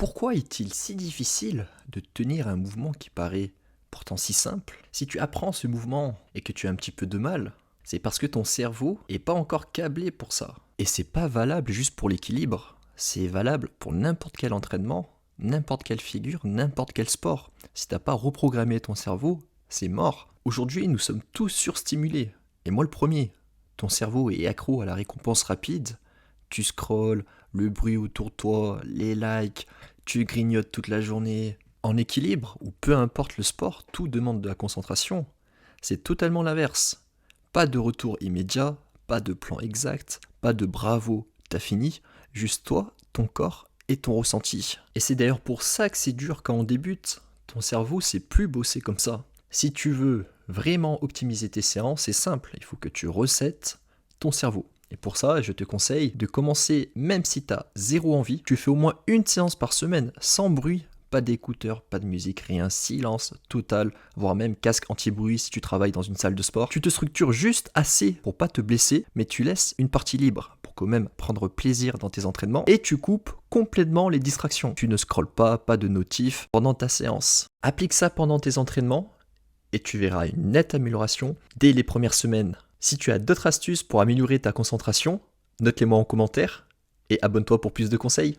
Pourquoi est-il si difficile de tenir un mouvement qui paraît pourtant si simple? Si tu apprends ce mouvement et que tu as un petit peu de mal, c'est parce que ton cerveau est pas encore câblé pour ça. Et c'est pas valable juste pour l'équilibre, c'est valable pour n'importe quel entraînement, n'importe quelle figure, n'importe quel sport. Si t'as pas reprogrammé ton cerveau, c'est mort. Aujourd'hui, nous sommes tous surstimulés. Et moi le premier. Ton cerveau est accro à la récompense rapide. Tu scrolles, le bruit autour de toi, les likes, tu grignotes toute la journée. En équilibre, ou peu importe le sport, tout demande de la concentration. C'est totalement l'inverse. Pas de retour immédiat, pas de plan exact, pas de bravo, t'as fini, juste toi, ton corps et ton ressenti. Et c'est d'ailleurs pour ça que c'est dur quand on débute. Ton cerveau sait plus bosser comme ça. Si tu veux vraiment optimiser tes séances, c'est simple, il faut que tu recètes ton cerveau. Et pour ça, je te conseille de commencer, même si tu as zéro envie, tu fais au moins une séance par semaine, sans bruit, pas d'écouteurs, pas de musique, rien, silence total, voire même casque anti-bruit si tu travailles dans une salle de sport. Tu te structures juste assez pour pas te blesser, mais tu laisses une partie libre pour quand même prendre plaisir dans tes entraînements et tu coupes complètement les distractions. Tu ne scrolles pas de notifs pendant ta séance. Applique ça pendant tes entraînements et tu verras une nette amélioration dès les premières semaines. Si tu as d'autres astuces pour améliorer ta concentration, note-les-moi en commentaire et abonne-toi pour plus de conseils.